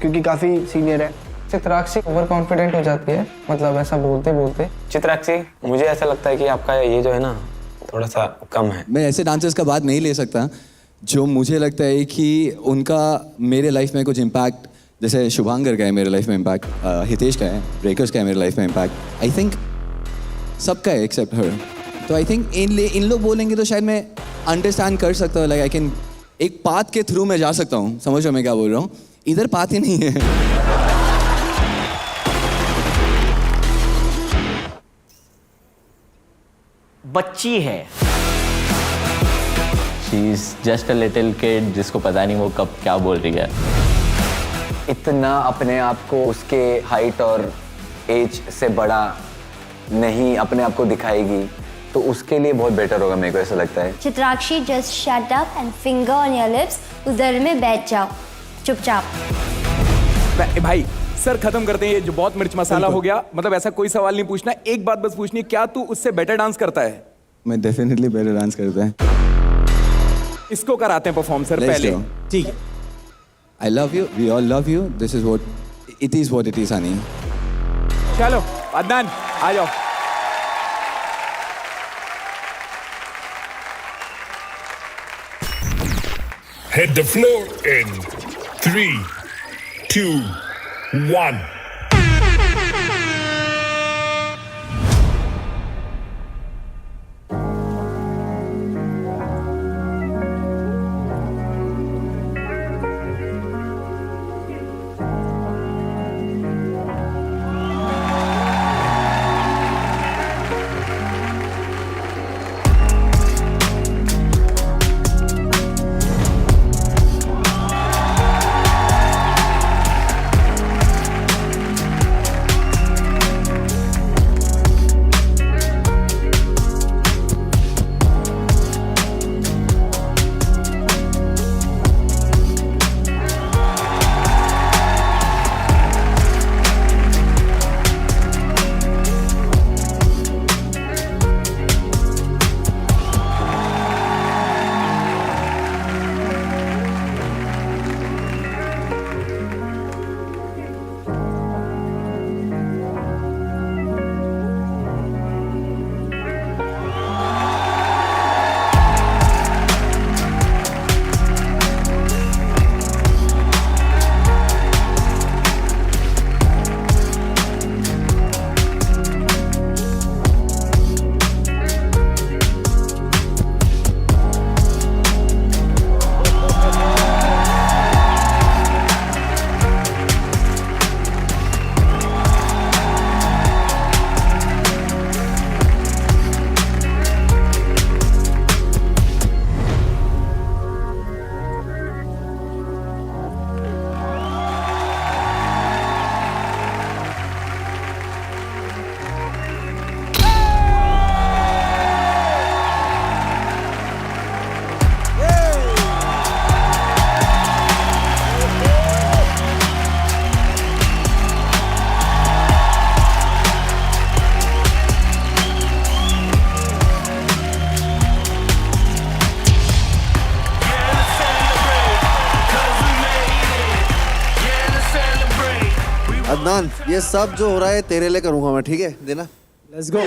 क्योंकि काफ़ी सीनियर है। चित्राक्षी ओवर कॉन्फिडेंट हो जाती है, मतलब ऐसा बोलते बोलते। चित्राक्षी, मुझे ऐसा लगता है कि आपका ये जो है ना थोड़ा सा कम है। मैं ऐसे डांसर्स का बात नहीं ले सकता जो मुझे लगता है कि उनका मेरे लाइफ में कुछ इम्पैक्ट, जैसे शुभांकर का है मेरे लाइफ में इम्पैक्ट, हितेश का है, ब्रेकर्स का है मेरे लाइफ में इम्पैक्ट, आई थिंक सबका है एक्सेप्ट हर। तो आई थिंक इन लोग बोलेंगे तो शायद मैं अंडरस्टैंड कर सकता हूँ, लाइक आई कैन एक पाथ के थ्रू मैं जा सकता हूँ। समझो मैं क्या बोल रहा हूँ, इधर पाथ ही नहीं है। बच्ची है। She is just a little kid जिसको पता नहीं वो कब क्या बोल रही है। इतना अपने आप को उसके हाइट और एज से बड़ा नहीं अपने आप को दिखाएगी तो उसके लिए बहुत बेटर होगा, मेरे को ऐसा लगता है। Chitrakshi just shut up and finger on your lips, उधर में बैठ जाओ चुपचाप। भाई सर खत्म करते हैं, ये जो बहुत मिर्च मसाला हो गया। मतलब ऐसा कोई सवाल नहीं पूछना, एक बात बस पूछनी है, क्या तू उससे बेटर डांस करता है? मैं डेफिनेटली बेटर डांस करता है। इसको कराते हैं परफॉर्म सर पहले। ठीक है। I love you, we all love you, this is what it is honey. चलो अदनान आ जाओ। Hit the floor in 3, 2, 1. Adnan, ये सब जो हो रहा है तेरे लिए करूंगा मैं, ठीक है? देना। Let's go.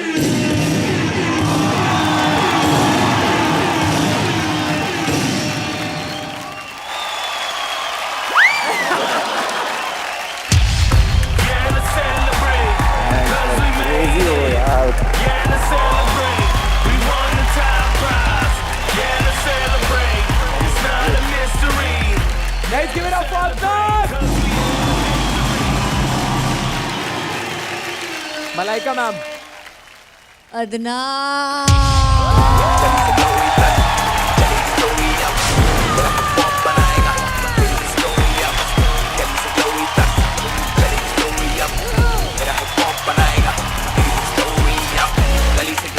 Guys, give it up for Adnan! Malaika ma'am.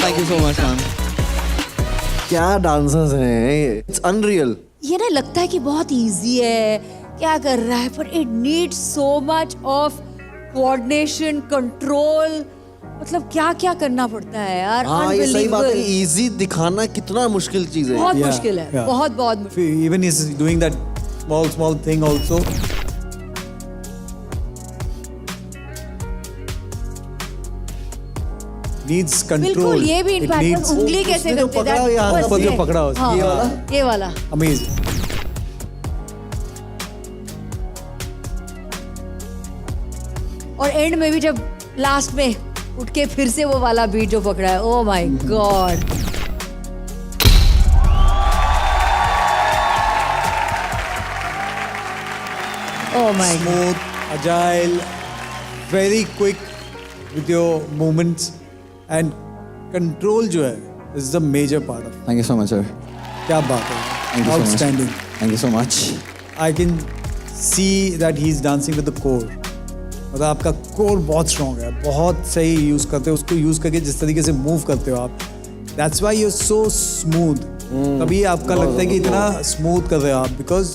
Thank you so much, man. क्या डांसर्स हैं, इट्स अनरियल। ये ना लगता है कि बहुत इजी है, क्या कर रहा है, पर it needs so much of coordination, control, मतलब क्या क्या करना पड़ता है यार। हाँ, ये सही बात है। इजी दिखाना कितना मुश्किल चीज है। बहुत मुश्किल है, बहुत बहुत मुश्किल। Even he's doing that small thing also. Needs control. बिल्कुल, ये भी It इम्पैक्ट। needs- उंगली कैसे करते हैं? पकड़ा या बस जो ये। पकड़ा हो, हाँ, ये वाला? ये वाला। Amazing. और एंड में भी जब लास्ट में उठ के फिर से वो वाला बीट जो पकड़ा है, oh my God. Oh my Smooth, agile, very quick with your movements and control जो है is the major part of it. Thank you so much, sir. क्या बात है, Thank you so much. outstanding. Thank you so much. I can see that he's dancing with the core. मतलब आपका core बहुत strong है, बहुत सही use करते हो उसको, यूज करके जिस तरीके से मूव करते हो आप, that's why you are so smooth. तभी आपका लगता है कि इतना स्मूथ कर रहे हो आप, बिकॉज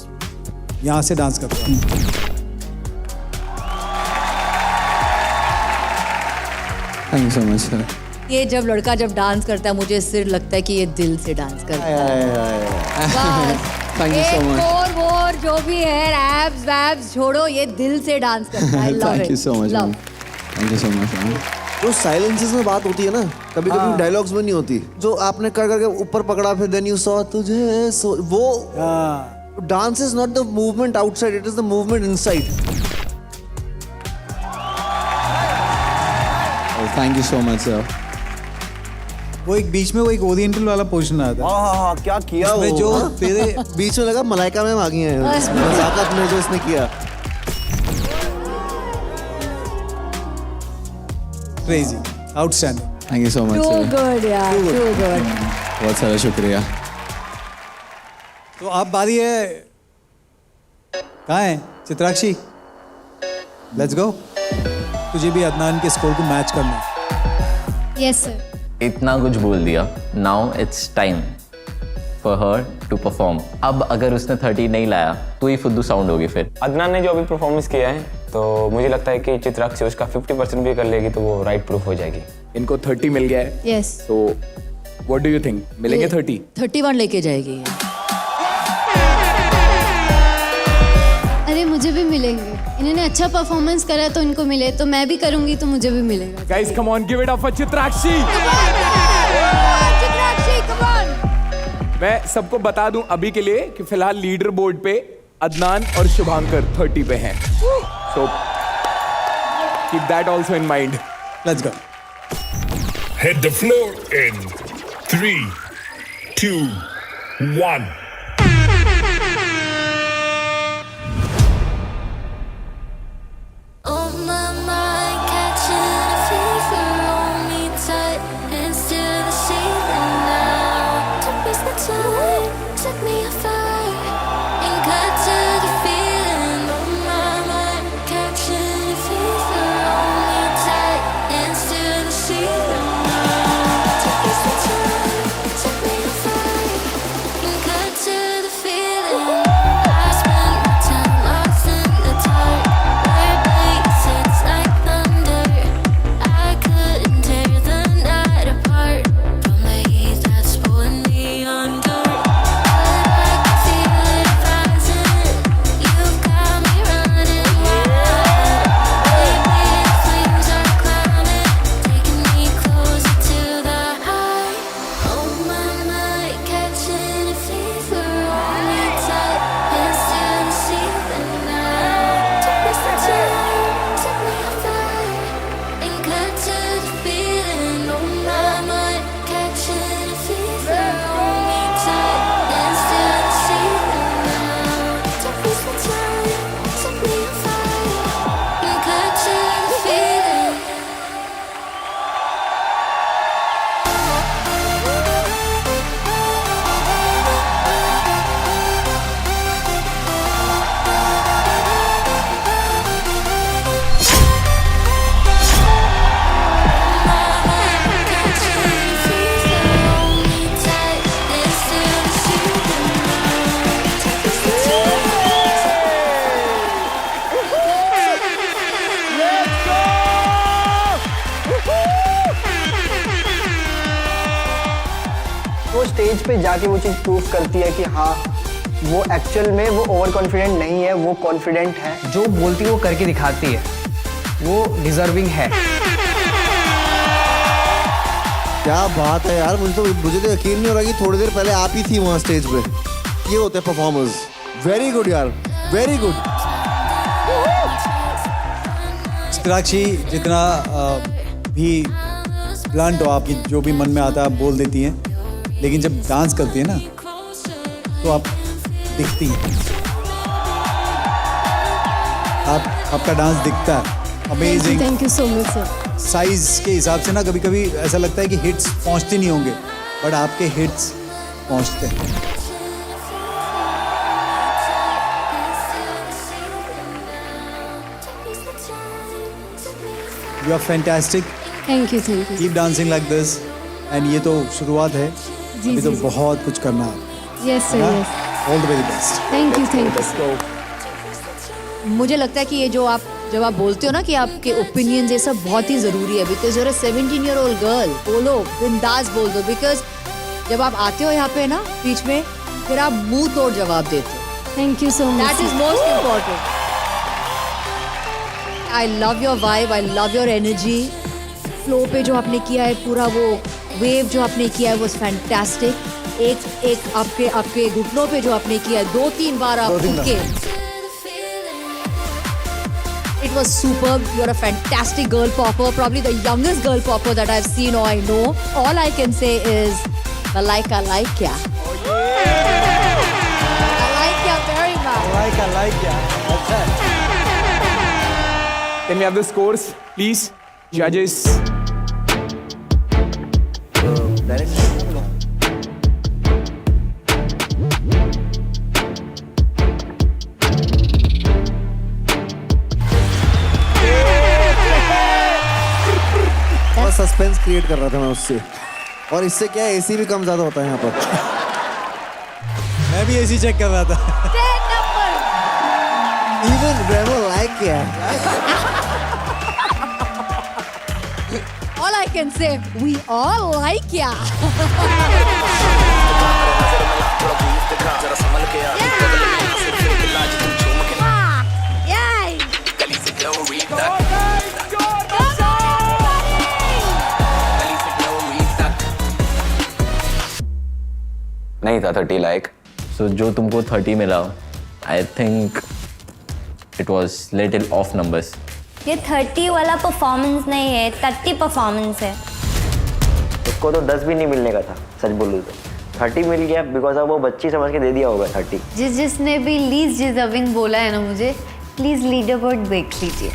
यहाँ से डांस करते हो। Thank you so much, sir. ये जब लड़का जब डांस करता है, मुझे सिर्फ लगता है कि ये दिल से डांस करता है। बस। Thank you so much. Core वोर जो भी है, एब्स वैब्स छोड़ो, ये दिल से डांस करता है। Love Thank you so much, man. Thank you so much, man. जो साइलेंसेस में बात होती है ना, कभी कभी डायलॉग्स में नहीं होती, जो आपने कर करके ऊपर पकड़ा, फिर देन यू सॉ तुझे, सो वो dance is not the movement outside, it is the movement inside. Thank you so much, sir. वो एक बीच में वो एक ओरिएंटल वाला पोजीशन आया था। हाँ, क्या किया उसमें वो, जो हाँ? तेरे बीच में लगा मलाइका मैम आ गई हैं, नजाकत में जो इसने किया। crazy, outstanding. Thank you so much, Too sir. good यार, too good. बहुत सारा शुक्रिया। तो आप बारी है, कहाँ है चित्राक्षी? Let's go. तुझे भी अदनान के स्कोर को मैच करना है। Yes sir. इतना कुछ बोल दिया, now it's time for her to perform. अब अगर उसने 30 नहीं लाया तो ही फुद्दू साउंड होगी फिर। अदनान ने जो अभी परफॉर्मेंस किया है, तो मुझे लगता है कि चित्राक्षी उसका 50% भी कर लेगी तो वो राइट प्रूफ हो जाएगी। इनको 30 मिल गया है। यस। तो व्हाट डू यू थिंक, मिलेंगे 30? 31 लेके जाएगी ये। अरे मुझे भी मिलेंगे, इन्होंने अच्छा परफॉर्मेंस करा तो इनको मिले, तो मैं भी करूंगी तो मुझे भी मिलेगा। Guys, come on, give it up for Chitrakshi. Chitrakshi, come on। मैं सबको बता दूं अभी के लिए कि फिलहाल लीडर बोर्ड पे अदनान और शुभांकर 30 पे हैं। So keep that also in mind. Let's go. Hit the floor in 3, 2, 1. On my mind, catching a fever, hold me tight and still the ceiling now. Don't waste my time, set me afire and cut to the feeling. On my mind, catching a fever, hold me tight and still the ceiling now. Don't waste my time, set me afire and cut वो stage पे जाके वो चीज़ prove करती है कि हाँ वो actual में वो ओवर कॉन्फिडेंट नहीं है, वो कॉन्फिडेंट है। जो बोलती है वो करके दिखाती है, वो डिजर्विंग है। क्या बात है यार, मुझे तो यकीन नहीं हो रहा कि थोड़ी देर पहले आप ही थी वहाँ स्टेज पे। ये होते हैं परफॉर्मर्स। वेरी गुड यार, वेरी गुड। चित्राक्षी जितना भी ब्लंट हो, आपकी जो भी मन में आता है आप बोल देती हैं, लेकिन जब डांस करती है ना तो आप दिखती हैं। आपका डांस दिखता है। Amazing. Thank you so much sir. Size के हिसाब से ना कभी कभी ऐसा लगता है कि हिट्स पहुंचते नहीं होंगे, बट आपके हिट्स पहुंचते हैं। You are fantastic. Thank you keep dancing like this. And ये तो शुरुआत है, अभी तो बहुत कुछ करना है। Yes sir, yes. All the very best. Thank you. मुझे लगता है कि ये जो आप जब आप बोलते हो ना कि आपके ओपिनियंस ये सब बहुत ही ज़रूरी है, because you're a 17-year-old girl. बोलो, बिंदास बोल दो, बिकॉज जब आप आते हो यहाँ पे ना बीच में, फिर आप मुंह तोड़ जवाब देते हो। Thank you so much. That is most important. I love your vibe, I love your energy. Flow पे जो आपने किया है, पूरा वो वेव जो आपने किया है, वो फैंटास्टिक। एक आपके घुटनों पे जो आपने किया है, 2-3 बार आप के It was superb. You're a fantastic girl popper, probably the youngest girl popper that I've seen or I know. All I can say is, I like ya. I like ya very much. I like ya. अच्छा है। Can we have the scores, please, judges? Suspense create कर रहा था मैं उससे, और इससे क्या है, एसी भी कम ज्यादा होता है यहाँ पर। मैं भी एसी चेक कर रहा था। Even Remo like ya. All I can say, we all like ya. नहीं था 30 लाइक। सो जो तुमको 30 मिला, I think it was little of numbers. ये 30 वाला परफॉर्मेंस नहीं है, 30 परफॉर्मेंस है। उसको तो 10 भी नहीं मिलने का था, सच बोलूँ तो 30 मिल गया, बिकॉज अब वो बच्ची समझ के दे दिया होगा 30। जिसने भी लीस्ट डिजर्विंग बोला है ना मुझे, प्लीज लीडर बोर्ड देख लीजिए।